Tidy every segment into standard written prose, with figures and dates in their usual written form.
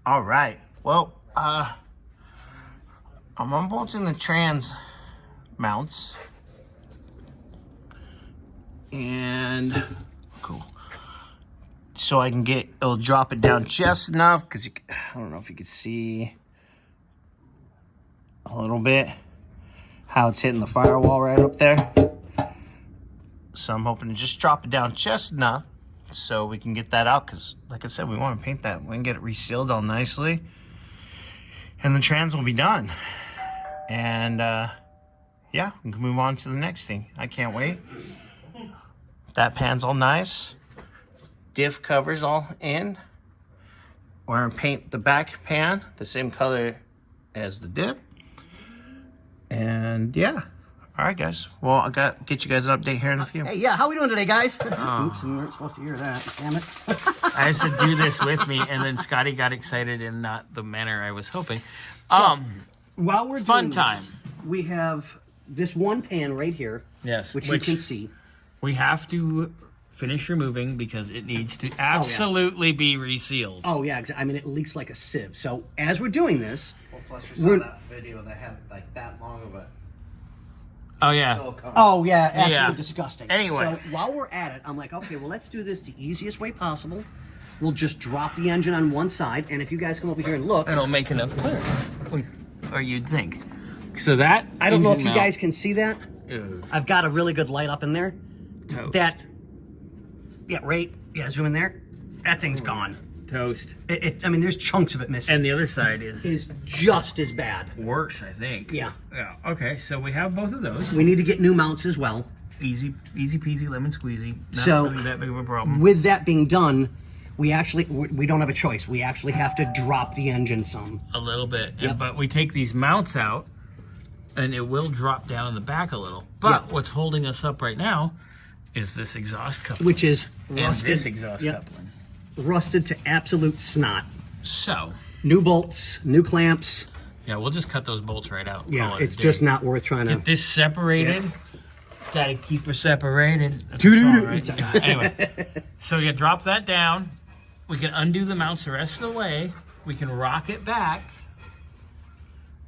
All right. Well, I'm unbolting the trans mounts. And cool. So I can it'll drop it down just enough because I don't know if you can see a little bit how it's hitting the firewall right up there. So I'm hoping to just drop it down just enough so we can get that out, because like I said, we want to paint that. We can get it resealed all nicely and the trans will be done. And yeah, we can move on to the next thing. I can't wait. That pan's all nice. Diff covers all in. We're gonna paint the back pan the same color as the diff. And yeah. All right, guys. Well, I got get you guys an update here in a few. Hey, yeah, how we doing today, guys? Oops, we weren't supposed to hear that. Damn it. I had to do this with me, and then Scotty got excited in not the manner I was hoping. While we're fun doing time. this, we have this one pan right here. Yes, which you can see. We have to finish removing because it needs to absolutely be resealed. Oh yeah, I mean it leaks like a sieve. So as we're doing this, Well, plus we saw that video that had like that long of a Oh yeah. silicone. oh yeah, absolutely Yeah. disgusting. Anyway. So while we're at it, I'm like, okay, well let's do this the easiest way possible. We'll just drop the engine on one side, and if you guys come over here and look, It'll make enough clearance, or you'd think. So that I don't know if engine you guys can see that. mount is I've got a really good light up in there. toast. Zoom in there. That thing's gone. Toast. I mean, there's chunks of it missing. And the other side is Just as bad. worse, I think. Yeah. Yeah. Okay, so we have both of those. We need to get new mounts as well. Easy peasy, lemon squeezy. Not So, really that big of a problem. With that being done, we don't have a choice. We actually have to drop the engine some. A little bit. Yep. But we take these mounts out, and it will drop down in the back a little. But Yep. what's holding us up right now is this exhaust coupling. Which is and rusted. this exhaust Yep. coupling. Rusted to absolute snot. So, New bolts, new clamps. yeah, we'll just cut those bolts right out. Yeah, Call it a it's day. just not worth trying to. Get this separated. Yeah. Gotta keep her separated. That's the song, right? Anyway, so you drop that down. We can undo the mounts the rest of the way. We can rock it back.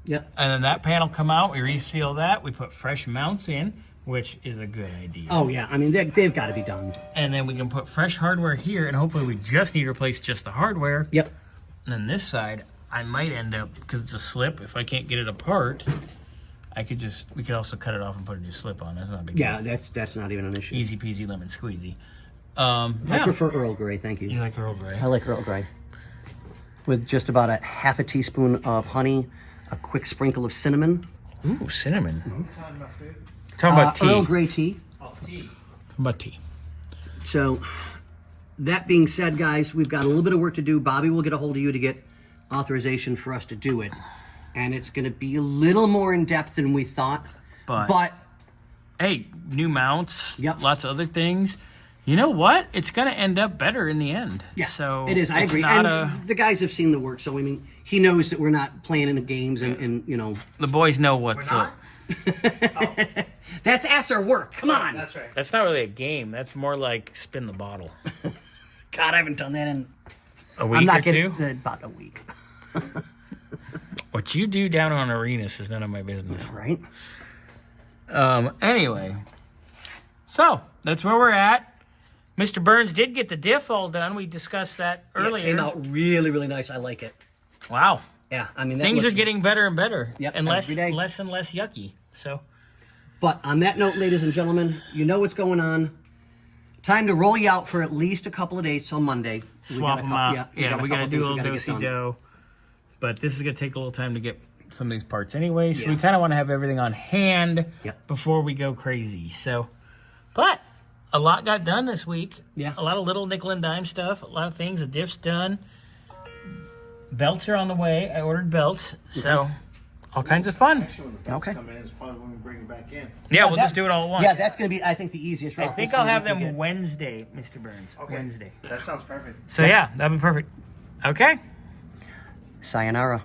Yep. And then that pan will come out. We reseal that. We put fresh mounts in, which is a good idea. Oh yeah, I mean they've got to be done. And then we can put fresh hardware here, and hopefully we just need to replace just the hardware. Yep. And then this side, I might end up, because it's a slip, if I can't get it apart, we could also cut it off and put a new slip on. That's not a big Yeah, deal. that's not even an issue. Easy peasy lemon squeezy. I Yeah. prefer Earl Grey, thank you. You like Earl Grey? I like Earl Grey. With just about a half a teaspoon of honey, a quick sprinkle of cinnamon. Ooh, cinnamon. Talking about food? Talking about tea. Earl Grey tea. Oh, tea. Talking about tea. So, that being said, guys, we've got a little bit of work to do. Bobby will get a hold of you to get authorization for us to do it. And it's going to be a little more in depth than we thought. But Hey, new mounts, Yep. lots of other things. You know what? It's going to end up better in the end. yeah, So it is. I it's agree. not And the guys have seen the work, so I mean, he knows that we're not playing in the games, and you know. the boys know what's We're up. not? That's after work. Come on. That's right. That's not really a game. That's more like spin the bottle. God, I haven't done that in A week I'm not or two? getting about a week. What you do down on arenas is none of my business. Right? Anyway, so that's where we're at. Mr. Burns did get the diff all done. We discussed that earlier. It came out really, really nice. I like it. Wow. Yeah, I mean, that Things looks- are getting better and better. Yep, and every day. less and less yucky. So But on that note, ladies and gentlemen, you know what's going on. Time to roll you out for at least a couple of days till Monday. swap them out. Yeah, we got to do a little dosey do-si-do. But this is going to take a little time to get some of these parts anyway. So we Yeah. kind of want to have everything on hand Yep. before we go crazy. So, but a lot got done this week. Yeah. A lot of little nickel and dime stuff. A lot of things. The diff's done. Belts are on the way. I ordered belts. So, all kinds of fun. Actually, when the belts Okay. come in, it's probably when we bring it back in. Yeah, we'll that- just do it all at once. Yeah, that's going to be, I think, the easiest route. I think This I'll way have we can them get- Wednesday, Mr. Burns. Okay. Wednesday. That sounds perfect. So, yeah, that'd be perfect. Okay. Sayonara.